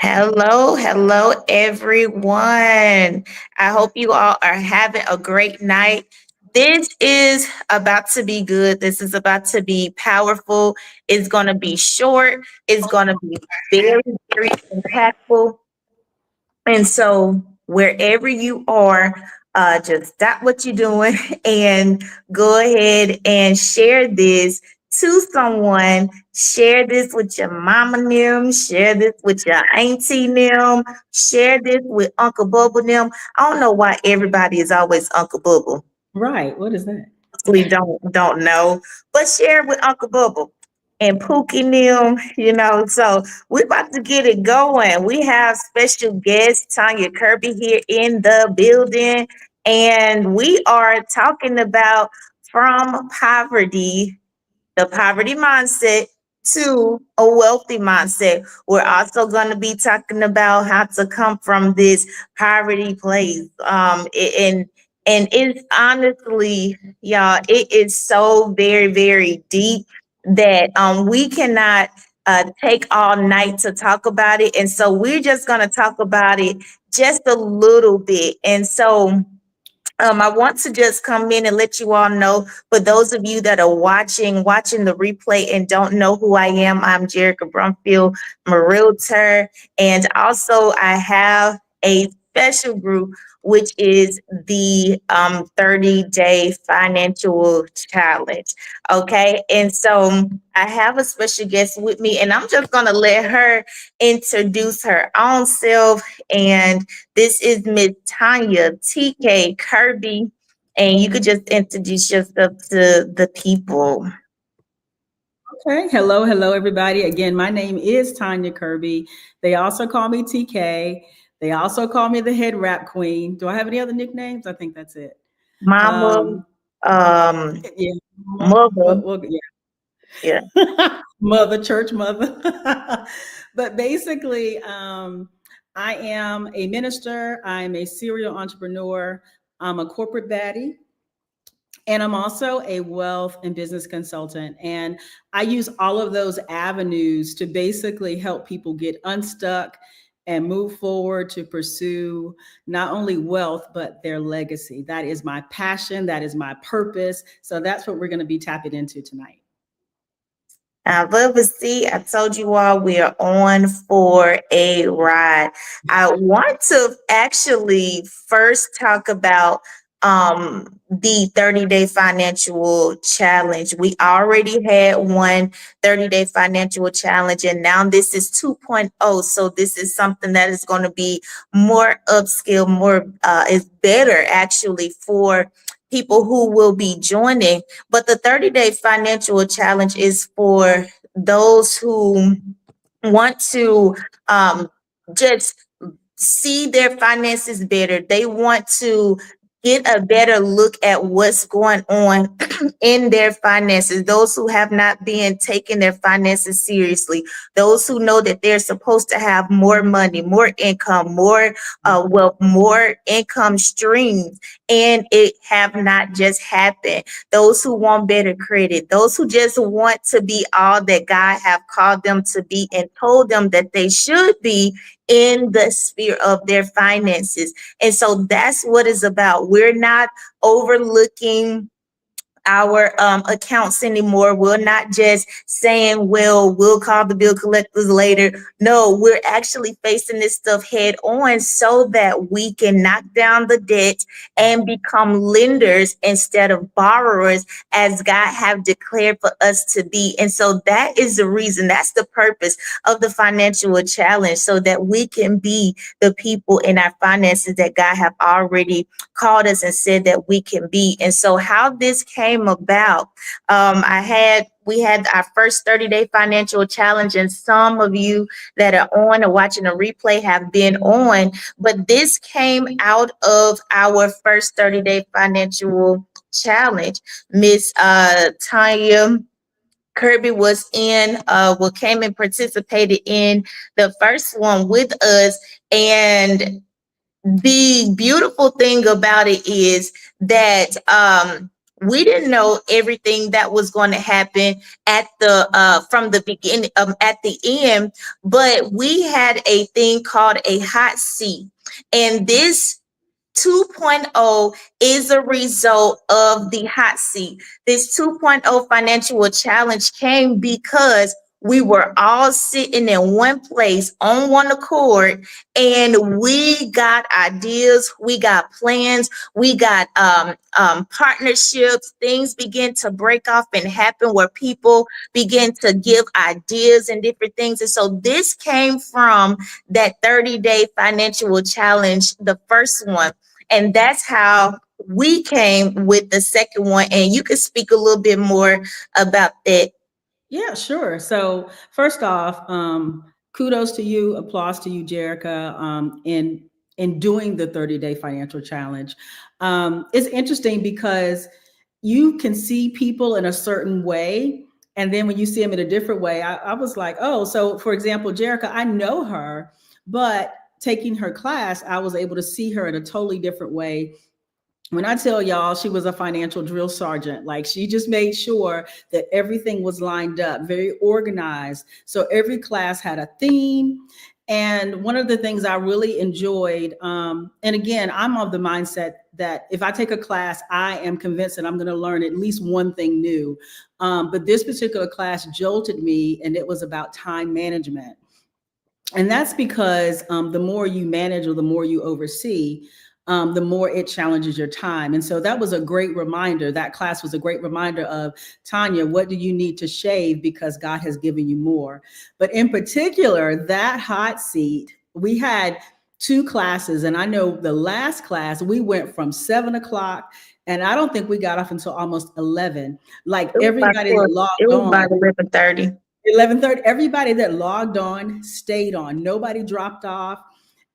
Hello, everyone. I hope you all are having a great night. This is about to be good. This is about to be powerful. It's going to be short. It's going to be very, very impactful. And so, wherever you are, just stop what you're doing and go ahead and share this to someone. Share this with your mama them. Share this with your auntie them. Share this with Uncle Bubble them. I don't know why everybody is always Uncle Bubble. Right. What is that? We don't know, but share with Uncle Bubble and Pookie Nim, So we're about to get it going. We have special guest Tonya Kirby here in the building, and we are talking about from poverty, the poverty mindset to a wealthy mindset. We're also going to be talking about how to come from this poverty place. And it's honestly, y'all, it is so very, very deep that we cannot take all night to talk about it. And so we're just going to talk about it just a little bit. And so I want to just come in and let you all know, for those of you that are watching the replay and don't know who I am, I'm Jerica Brumfield, I'm a realtor. And also I have a special group, which is the 30-day financial challenge. Okay. And so I have a special guest with me, and I'm just going to let her introduce her own self. And this is Miss Tonya TK Kirby, and you could just introduce yourself to the people. Okay. Hello, everybody. Again, my name is Tonya Kirby. They also call me TK. They also call me the head rap queen. Do I have any other nicknames? I think that's it. Mama, Um, um, yeah. mother, yeah. Mother, church mother. But basically, I am a minister. I'm a serial entrepreneur. I'm a corporate baddie. And I'm also a wealth and business consultant. And I use all of those avenues to basically help people get unstuck and move forward to pursue not only wealth, but their legacy. That is my passion. That is my purpose. So that's what we're going to be tapping into tonight. But see, I told you all we are on for a ride. I want to actually first talk about the 30-day financial challenge. We already had one 30-day financial challenge, and now this is 2.0. So this is something that is going to be more upscale, more is better actually for people who will be joining. But the 30-day financial challenge is for those who want to just see their finances better. They want to get a better look at what's going on in their finances. Those who have not been taking their finances seriously, those who know that they're supposed to have more money, more income, more wealth, more income streams, and it have not just happened. Those who want better credit, those who just want to be all that God have called them to be and told them that they should be in the sphere of their finances. And so that's what it's about. We're not overlooking our accounts anymore. We're not just saying, well, we'll call the bill collectors later. No, we're actually facing this stuff head on so that we can knock down the debt and become lenders instead of borrowers, as God have declared for us to be. And so that is the reason, that's the purpose of the financial challenge, so that we can be the people in our finances that God have already called us and said that we can be. And so how this came about, we had our first 30-day financial challenge, and some of you that are on or watching a replay have been on, but this came out of our first 30-day financial challenge. Miss Tanya Kirby was came and participated in the first one with us. And the beautiful thing about it is that We didn't know everything that was going to happen at the from the beginning, at the end, but we had a thing called a hot seat, and this 2.0 is a result of the hot seat. This 2.0 financial challenge came because we were all sitting in one place on one accord, and we got ideas, we got plans, we got partnerships. Things begin to break off and happen where people begin to give ideas and different things. And so this came from that 30-day financial challenge, the first one. And that's how we came with the second one. And you could speak a little bit more about that. Yeah, sure. So first off, kudos to you, applause to you, Jerica, in doing the 30-day financial challenge. It's interesting because you can see people in a certain way, and then when you see them in a different way, I was like, oh, so for example, Jerica, I know her, but taking her class, I was able to see her in a totally different way. When I tell y'all she was a financial drill sergeant, like she just made sure that everything was lined up, very organized. So every class had a theme. And one of the things I really enjoyed, and again, I'm of the mindset that if I take a class, I am convinced that I'm going to learn at least one thing new. But this particular class jolted me, and it was about time management. And that's because the more you manage or the more you oversee, the more it challenges your time. And so that was a great reminder. That class was a great reminder of, Tonya, what do you need to shave because God has given you more? But in particular, that hot seat, we had two classes. And I know the last class, we went from 7 o'clock, and I don't think we got off until almost 11. Like everybody that It logged was on, about 11:30. 11:30, everybody that logged on stayed on. Nobody dropped off,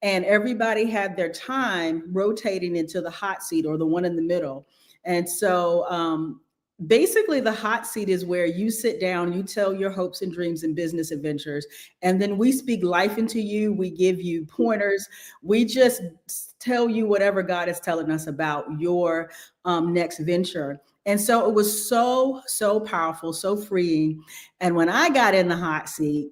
and everybody had their time rotating into the hot seat or the one in the middle. And so basically the hot seat is where you sit down, you tell your hopes and dreams and business adventures, and then we speak life into you. We give you pointers. We just tell you whatever God is telling us about your next venture. And so it was so powerful, so freeing. And when I got in the hot seat,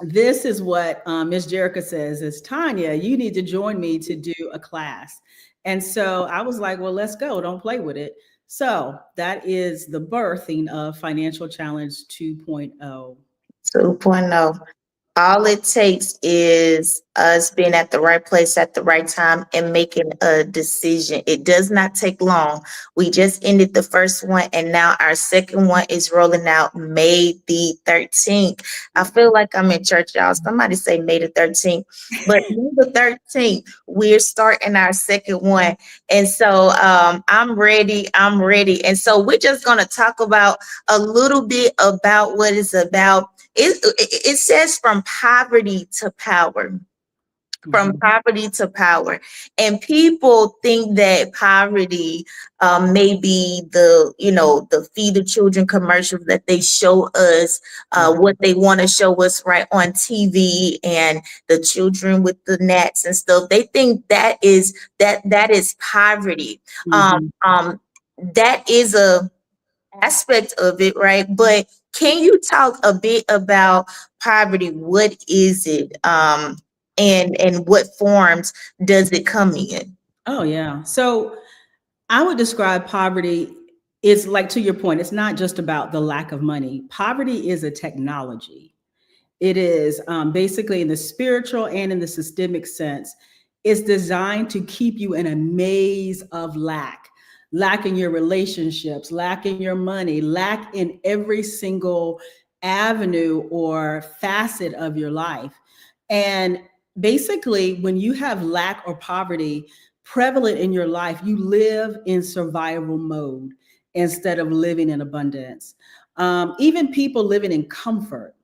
this is what Ms. Jerica says is, Tonya, you need to join me to do a class. And so I was like, well, let's go. Don't play with it. So that is the birthing of Financial Challenge 2.0. 2.0. All it takes is us being at the right place at the right time and making a decision. It does not take long. We just ended the first one, and now our second one is rolling out May the 13th. I feel like I'm in church, y'all. Somebody say May the 13th. But May the 13th, we're starting our second one. And so I'm ready. I'm ready. And so we're just going to talk about a little bit about what it's about. It says from poverty to power, from poverty to power. And people think that poverty may be the feed the children commercials that they show us, what they want to show us right on TV, and the children with the gnats and stuff. They think that is poverty. Mhm. That is a aspect of it, right? But can you talk a bit about poverty? What is it? And what forms does it come in? Oh, yeah. So I would describe poverty is like, to your point, it's not just about the lack of money. Poverty is a technology. It is basically in the spiritual and in the systemic sense, it's designed to keep you in a maze of lack in your relationships, lack in your money, lack in every single avenue or facet of your life. And basically, when you have lack or poverty prevalent in your life, you live in survival mode instead of living in abundance. Even people living in comfort,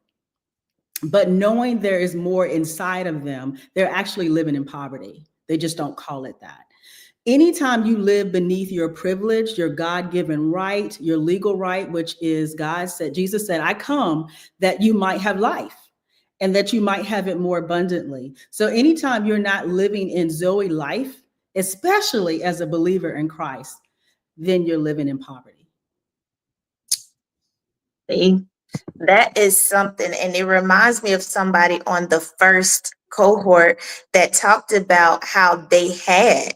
but knowing there is more inside of them, they're actually living in poverty. They just don't call it that. Anytime you live beneath your privilege, your God-given right, your legal right, which is Jesus said, I come that you might have life and that you might have it more abundantly. So anytime you're not living in Zoe life, especially as a believer in Christ, then you're living in poverty. See, that is something, and it reminds me of somebody on the first cohort that talked about how they had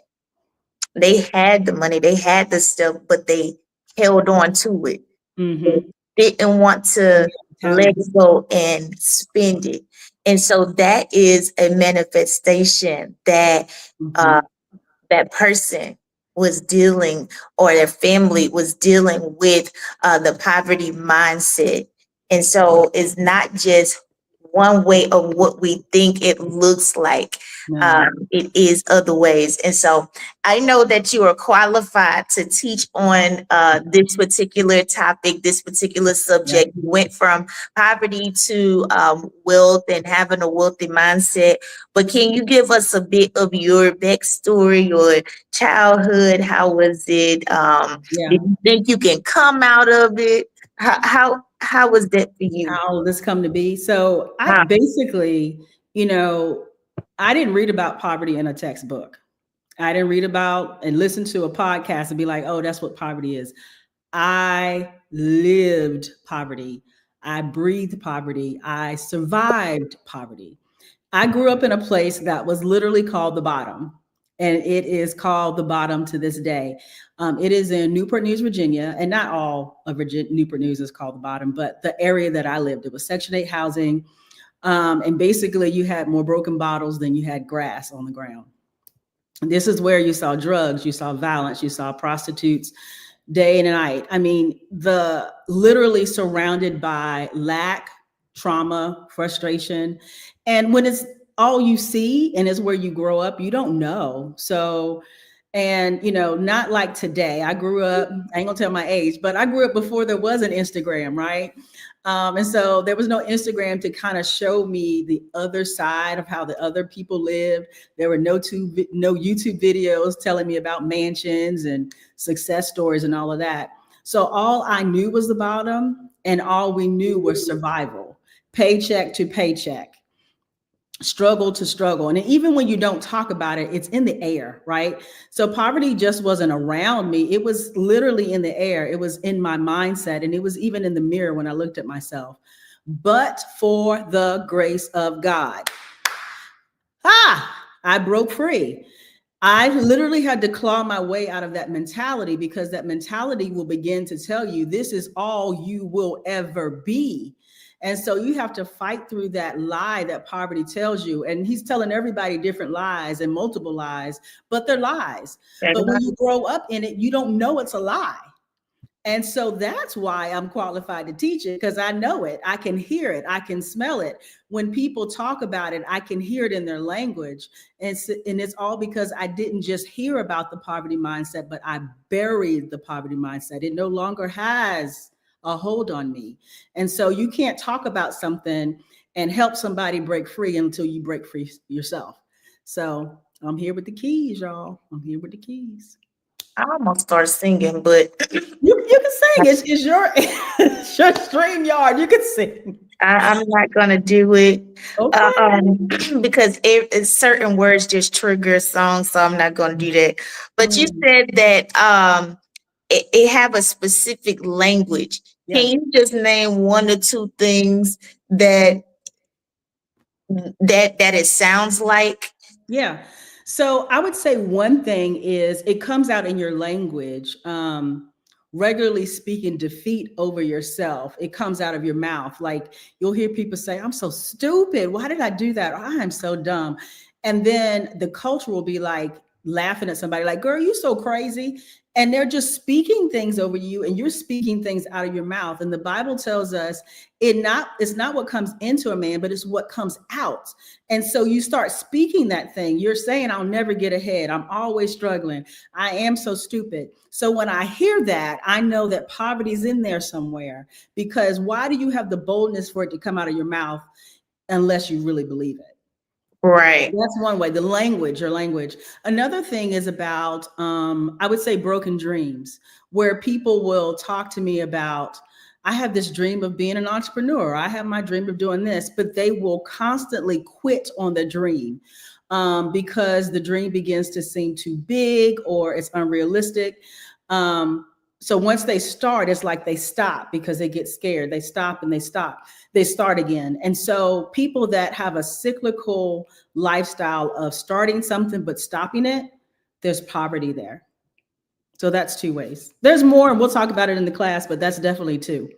the money, they had the stuff, but they held on to it. They Mm-hmm. didn't want to let Talent. it go and spend it. And so that is a manifestation that uh, Mm-hmm. that person was dealing, or their family was dealing with, the poverty mindset. And so it's not just one way of what we think it looks like. No. It is other ways. And so I know that you are qualified to teach on this particular topic, this particular Yeah. subject. You went from poverty to wealth and having a wealthy mindset. But can you give us a bit of your backstory, your childhood? How was it? Yeah. Did you think you can come out of it? How was that for you? How this come to be? So I Huh. basically, you know, I didn't read about poverty in a textbook. I didn't read about and listen to a podcast and be like, oh, that's what poverty is. I lived poverty. I breathed poverty. I survived poverty. I grew up in a place that was literally called the bottom, and it is called the bottom to this day. It is in Newport News, Virginia, and not all of Newport News is called the bottom, but the area that I lived, it was Section 8 housing. And basically, you had more broken bottles than you had grass on the ground. And this is where you saw drugs, you saw violence, you saw prostitutes day and night. I mean, the literally surrounded by lack, trauma, frustration. And when it's all you see and is where you grow up, you don't know. So, and not like today. I grew up, I ain't gonna tell my age, but I grew up before there was an Instagram, right? And so there was no Instagram to kind of show me the other side of how the other people lived. There were no YouTube videos telling me about mansions and success stories and all of that. So all I knew was the bottom, and all we knew was survival, paycheck to paycheck, struggle to struggle. And even when you don't talk about it, it's in the air, right? So poverty just wasn't around me. It was literally in the air. It was in my mindset, and it was even in the mirror when I looked at myself. But for the grace of God, I broke free. I literally had to claw my way out of that mentality, because that mentality will begin to tell you this is all you will ever be. And so you have to fight through that lie that poverty tells you. And he's telling everybody different lies and multiple lies, but they're lies. But when you grow up in it, you don't know it's a lie. And so that's why I'm qualified to teach it, because I know it. I can hear it. I can smell it. When people talk about it, I can hear it in their language. And it's all because I didn't just hear about the poverty mindset, but I buried the poverty mindset. It no longer has a hold on me. And so you can't talk about something and help somebody break free until you break free yourself. So I'm here with the keys, y'all. I'm here with the keys. I almost started singing, but You can sing. It's your it's your stream yard. You can sing. I'm not gonna do it, Okay. because certain words just trigger songs, so I'm not gonna do that. But you Mm, said that it have a specific language. Can yeah. you just name one or two things that it sounds like? Yeah. So I would say one thing is it comes out in your language. Regularly speaking defeat over yourself. It comes out of your mouth. Like you'll hear people say, I'm so stupid. Why did I do that? Or, I'm so dumb. And then the culture will be like laughing at somebody like, girl, you so crazy. And they're just speaking things over you, and you're speaking things out of your mouth. And the Bible tells us it's not what comes into a man, but it's what comes out. And so you start speaking that thing. You're saying, I'll never get ahead. I'm always struggling. I am so stupid. So when I hear that, I know that poverty's in there somewhere, because why do you have the boldness for it to come out of your mouth unless you really believe it? Right. That's one way. The language, your language. Another thing is about, I would say, broken dreams, where people will talk to me about, I have this dream of being an entrepreneur. I have my dream of doing this, but they will constantly quit on the dream, because the dream begins to seem too big or it's unrealistic. Um, so once they start, it's like they stop because they get scared. They stop and they stop. They start again. And so people that have a cyclical lifestyle of starting something but stopping it, there's poverty there. So that's two ways. There's more, and we'll talk about it in the class, but that's definitely two.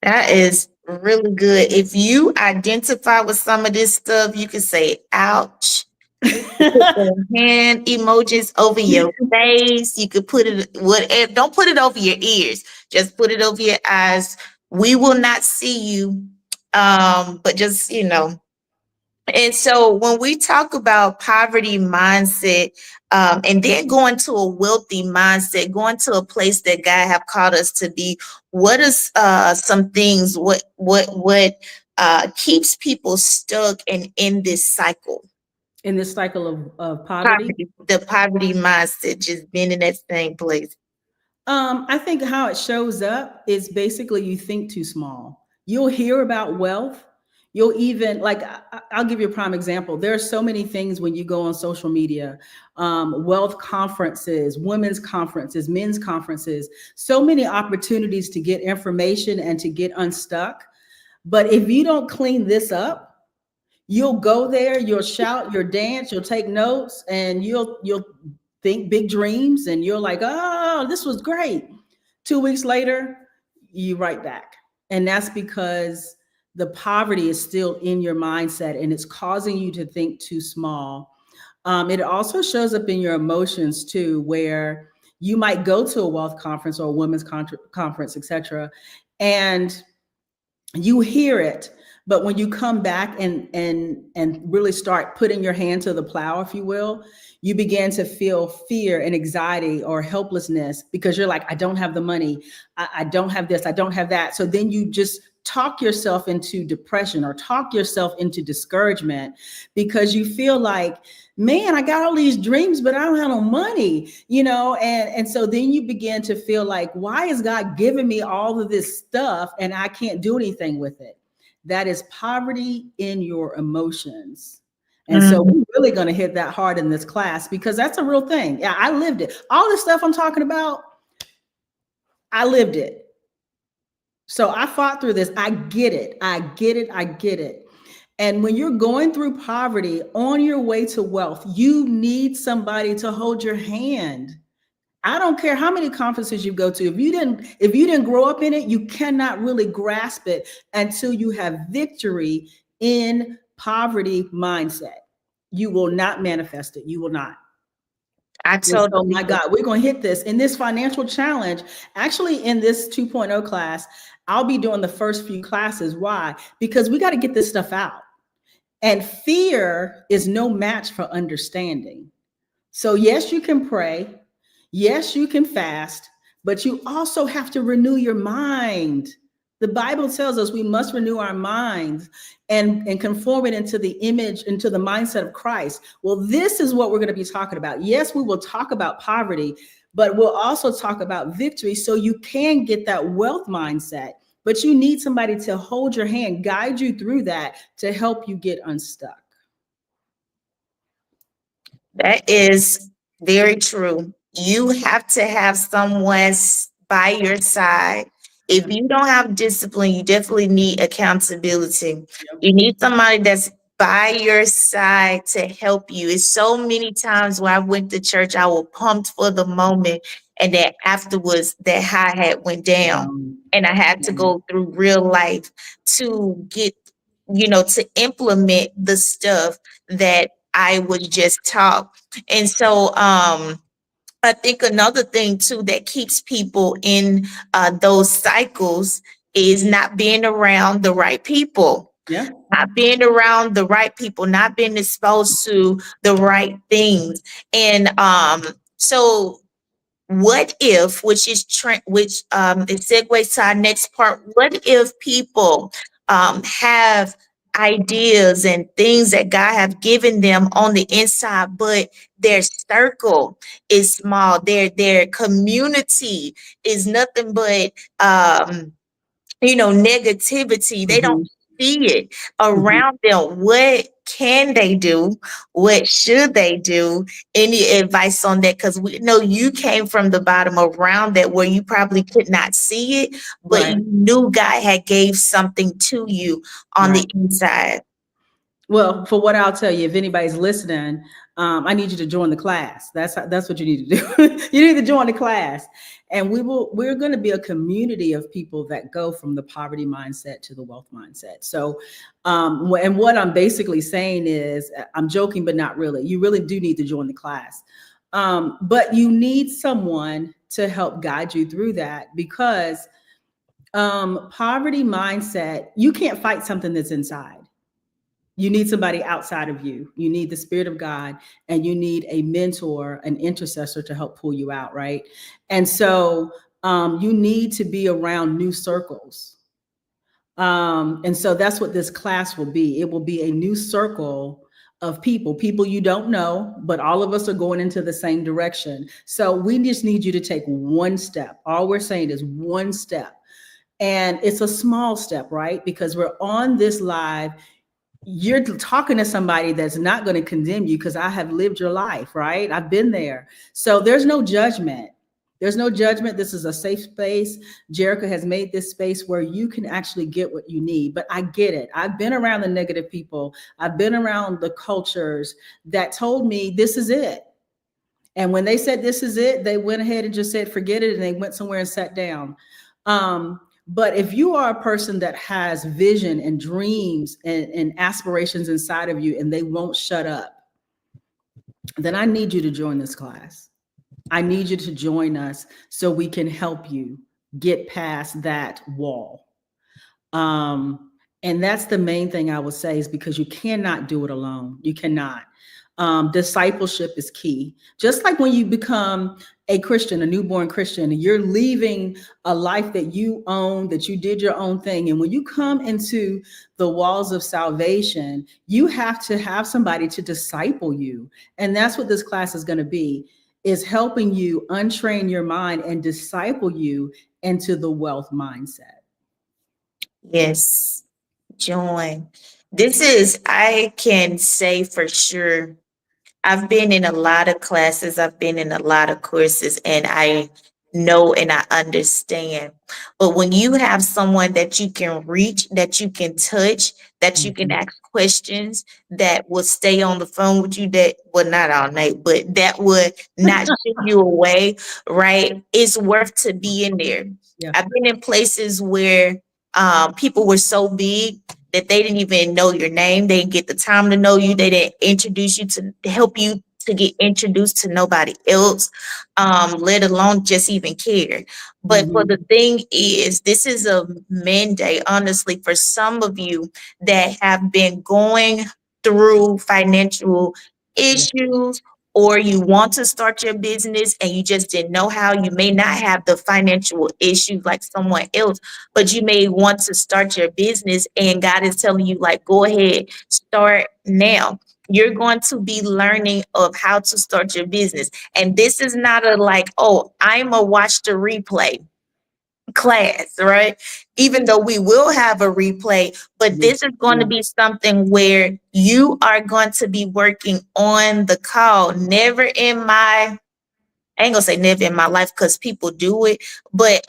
That is really good. If you identify with some of this stuff, you can say, ouch. Put the hand emojis over your face. You could put it whatever. Don't put it over your ears. Just put it over your eyes. We will not see you. But just and so when we talk about poverty mindset, and then going to a wealthy mindset, going to a place that God have called us to be, what is some things what keeps people stuck and in this cycle? In this cycle of poverty. Poverty, the poverty mindset, just being in that same place. I think how it shows up is basically you think too small. You'll hear about wealth. You'll even like I'll give you a prime example. There are so many things when you go on social media, wealth conferences, women's conferences, men's conferences, so many opportunities to get information and to get unstuck. But if you don't clean this up, you'll go there, you'll shout, you'll dance, you'll take notes, and you'll think big dreams, and you're like, oh, this was great. 2 weeks later, you write back. And that's because the poverty is still in your mindset and it's causing you to think too small. It also shows up in your emotions too, where you might go to a wealth conference or a women's conference, etc., and you hear it, but when you come back and really start putting your hand to the plow, if you will, you begin to feel fear and anxiety or helplessness because you're like, I don't have the money, I don't have this, I don't have that. So then you just talk yourself into depression or talk yourself into discouragement because you feel like, man, I got all these dreams, but I don't have no money, and so then you begin to feel like, why is God giving me all of this stuff and I can't do anything with it? That is poverty in your emotions. And so Mhm. we're really going to hit that hard in this class because that's a real thing. Yeah, I lived it. All this stuff I'm talking about, I lived it. So I fought through this. I get it. I get it. I get it. And when you're going through poverty on your way to wealth, you need somebody to hold your hand. I don't care how many conferences you go to. If you didn't grow up in it, you cannot really grasp it until you have victory in poverty mindset. You will not manifest it. You will not. I And so, totally my God, we're going to hit this in this financial challenge. Actually, in this 2.0 class, I'll be doing the first few classes. Why? Because we got to get this stuff out. And fear is no match for understanding. So, yes, you can pray. Yes, you can fast, but you also have to renew your mind. The Bible tells us we must renew our minds and conform it into the image, into the mindset of Christ. Well, this is what we're going to be talking about. Yes, we will talk about poverty, but we'll also talk about victory so you can get that wealth mindset. But you need somebody to hold your hand, guide you through that to help you get unstuck. That is very true. You have to have someone by your side. If you don't have discipline, you definitely need accountability. Yep. You need somebody that's by your side to help you. It's so many times when I went to church, I was pumped for the moment, and then afterwards, that high hat went down, Um, and I had to go through real life to get, to implement the stuff that I was just taught. And so I think another thing too that keeps people in those cycles is not being around the right people. yeah. Not being around the right people, not being exposed to the right things. And so what if, which is which it segues to our next part, what if people have ideas and things that God have given them on the inside, but their circle is small, their community is nothing but negativity. They don't Mhm. see it Mhm. around them. What can they do? What should they do? Any advice on that? Because we know you came from the bottom around that where you probably could not see it, but Right, you knew God had gave something to you on right. the inside. Well, for what I'll tell you, if anybody's listening, I need you to join the class. That's what you need to do. You need to join the class, and we're going to be a community of people that go from the poverty mindset to the wealth mindset. So, and what I'm basically saying is, I'm joking, but not really. You really do need to join the class, but you need someone to help guide you through that because poverty mindset, you can't fight something that's inside. You need somebody outside of you. You need the Spirit of God, and you need a mentor, an intercessor to help pull you out, right? And so you need to be around new circles. And so that's what this class will be. It will be a new circle of people you don't know, but all of us are going into the same direction. So we just need you to take one step. All we're saying is one step. And it's a small step, right? Because we're on this live, you're talking to somebody that's not going to condemn you because I have lived your life, right? I've been there. So there's no judgment. There's no judgment. This is a safe space. Jerica has made this space where you can actually get what you need. But I get it. I've been around the negative people. I've been around the cultures that told me this is it. And when they said this is it, they went ahead and just said, forget it. And they went somewhere and sat down. But if you are a person that has vision and dreams and aspirations inside of you and they won't shut up, then I need you to join this class. I need you to join us so we can help you get past that wall. Um, and that's the main thing I would say is because you cannot do it alone. You cannot. Discipleship is key. Just like when you become a Christian, a newborn Christian, you're leaving a life that you own, that you did your own thing. And when you come into the walls of salvation, you have to have somebody to disciple you. And that's what this class is going to be, is helping you untrain your mind and disciple you into the wealth mindset. Yes, join. This is, I can say for sure, I've been in a lot of classes, I've been in a lot of courses, and I know and I understand. But when you have someone that you can reach, that you can touch, that you can Mhm. ask questions, that will stay on the phone with you, that well, not all night, but that would not shoo you away, right? It's worth to be in there. Yeah. I've been in places where people were so big that they didn't even know your name. They didn't get the time to know you. They didn't introduce you to help you to get introduced to nobody else, let alone just even care. But for the Mhm. thing is, this is a mandate, honestly, for some of you that have been going through financial Yeah. issues, or you want to start your business and you just didn't know how. You may not have the financial issues like someone else, but you may want to start your business and God is telling you, like, go ahead, start now. You're going to be learning of how to start your business. And this is not a like, oh, I'm a watch the replay class, right? Even though we will have a replay, but Yeah. this is going to Yeah. be something where you are going to be working on the call. Never in my, I ain't gonna say never in my life because people do it, but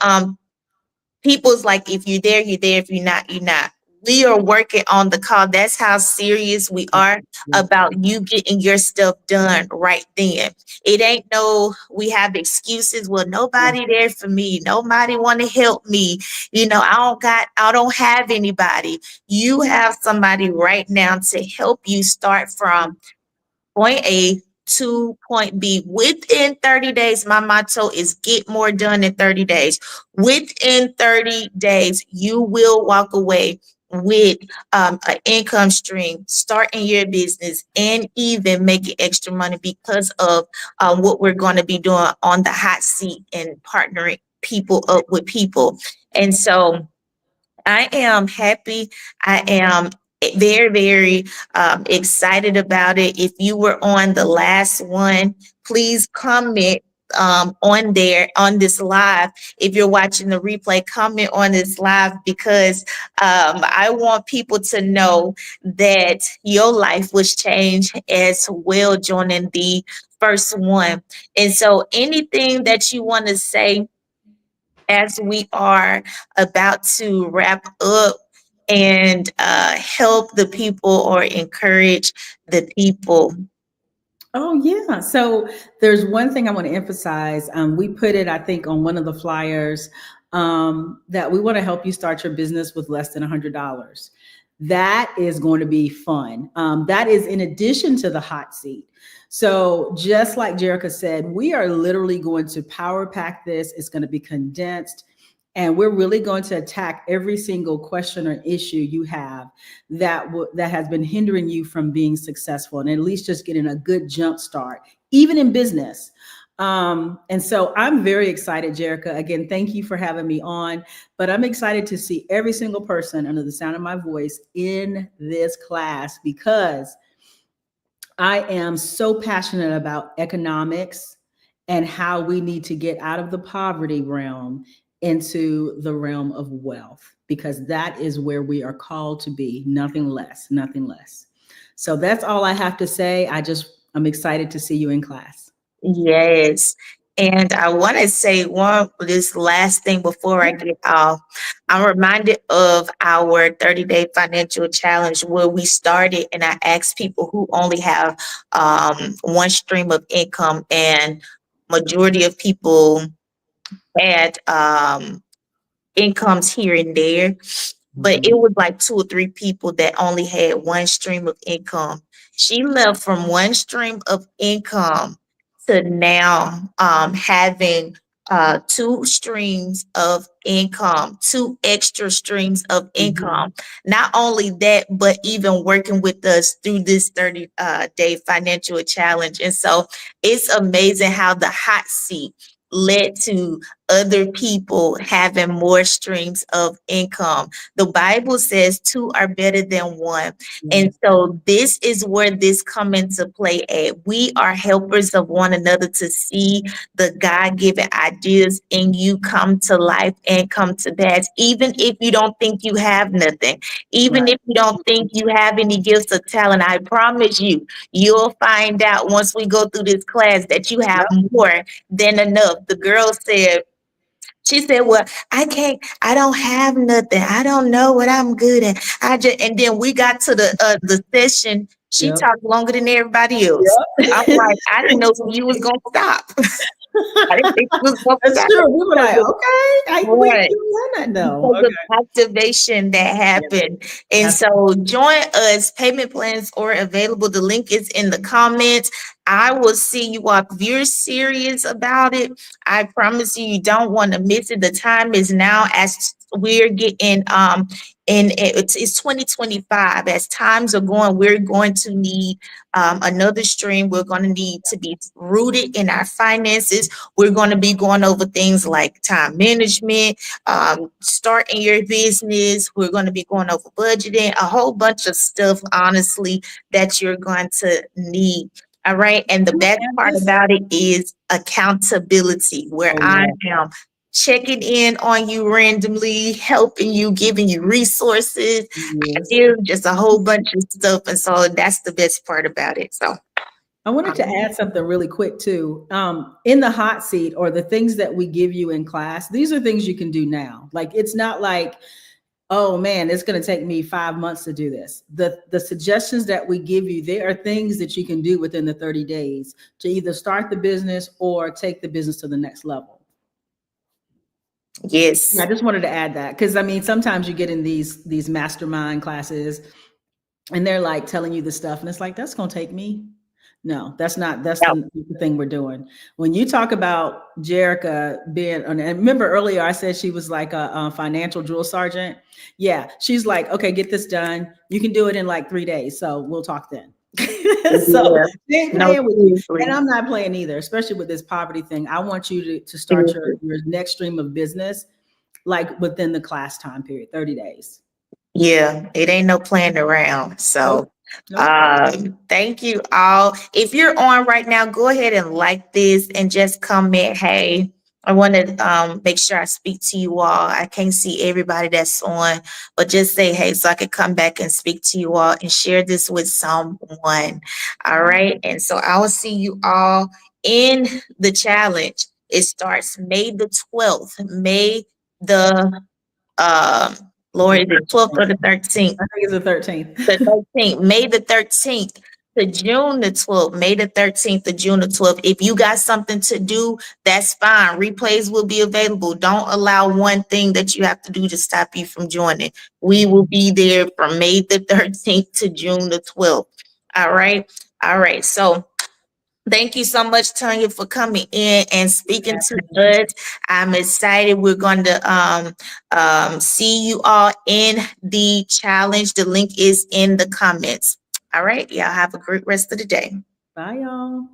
people's like, if you're there, you're there. If you're not, you're not. We are working on the call. That's how serious we Yeah. are Yeah. about you getting your stuff done right then. It ain't no, we have excuses. Well, Yeah. nobody there for me. Nobody want to help me. I don't have anybody. You have somebody right now to help you start from point A to point B within 30 days. My motto is get more done in 30 days. Within 30 days, you will walk away with an income stream, starting your business, and even making extra money because of what we're going to be doing on the hot seat and partnering people up with people. And so, I am happy. I am very, very excited about it. If you were on the last one, please comment on there on this live. If you're watching the replay, comment on this live because I want people to know that your life was changed as well joining the first one. And so, anything that you want to say as we are about to wrap up and help the people or encourage the people. Oh, yeah. So there's one thing I want to emphasize. We put it, I think, on one of the flyers, that we want to help you start your business with less than $100. That is going to be fun. That is in addition to the hot seat. So just like Jerica said, we are literally going to power pack this. It's going to be condensed. And we're really going to attack every single question or issue you have that has been hindering you from being successful, and at least just getting a good jump start, even in business. And so I'm very excited, Jerica. Again, thank you for having me on. But I'm excited to see every single person under the sound of my voice in this class, because I am so passionate about economics and how we need to get out of the poverty realm into the realm of wealth, because that is where we are called to be, nothing less, nothing less. So that's all I have to say. I'm excited to see you in class. Yes. And I want to say this last thing before I get off. I'm reminded of our 30-day financial challenge where we started and I asked people who only have one stream of income, and majority of people had incomes here and there, but it was like two or three people that only had one stream of income. She left from one stream of income to now having two streams of income, two extra streams of income. Not only that, but even working with us through this 30-day financial challenge. And so it's amazing how the hot seat led to other people having more streams of income. The Bible says two are better than one. And so this is where this come into play at. We are helpers of one another to see the God-given ideas in you come to life and come to pass. Even if you don't think you have nothing, even if you don't think you have any gifts or talent, I promise you, you'll find out once we go through this class that you have more than enough. The girl said, she said, "Well, I don't have nothing. I don't know what I'm good at. And then we got to the session. She talked longer than everybody else. I'm like, I didn't know you was gonna stop. I didn't think you was gonna That's stop. true. We were like, okay, we Right. learn that though. Because Okay. of activation that happened. And so join us. Payment plans are available. The link is in the comments. I will see you all. If you're serious about it, I promise you, you don't want to miss it. The time is now as we're getting and it's 2025. As times are going, we're going to need another stream. We're going to need to be rooted in our finances. We're going to be going over things like time management, starting your business. We're going to be going over budgeting, a whole bunch of stuff, honestly, that you're going to need. All right. And the best part about it is accountability, where I am checking in on you randomly, helping you, giving you resources, ideas, just a whole bunch of stuff. And so that's the best part about it. So I wanted to add something really quick too. In the hot seat, or the things that we give you in class, these are things you can do now. Like, it's not like, oh man, it's going to take me 5 months to do this. The suggestions that we give you, they are things that you can do within the 30 days to either start the business or take the business to the next level. yes. I just wanted to add that, because I mean, sometimes you get in these mastermind classes and they're like telling you the stuff and it's like, that's going to take me. No, that's the thing we're doing. When you talk about Jerica being, and remember earlier I said she was like a financial drill sergeant. Yeah, she's like, okay, get this done. You can do it in like 3 days. So we'll talk then. So they ain't playing with you. And I'm not playing either, especially with this poverty thing. I want you to start your next stream of business like within the class time period, 30 days. Yeah, it ain't no playing around. So Nope. Thank you all. If you're on right now, go ahead and like this and just comment, hey, I want to make sure I speak to you all. I can't see everybody that's on, but just say, hey, so I can come back and speak to you all and share this with someone. All right. And so I will see you all in the challenge. It starts May the 12th, May the, um, The Lord, is it 12th or the 13th? I think it's the 13th. The 13th, May the 13th to June the 12th, May the 13th to June the 12th. If you got something to do, that's fine. Replays will be available. Don't allow one thing that you have to do to stop you from joining. We will be there from May the 13th to June the 12th. All right. All right. So thank you so much, Tonya, for coming in and speaking to us. I'm excited. We're going to see you all in the challenge. The link is in the comments. All right. Y'all have a great rest of the day. Bye, y'all.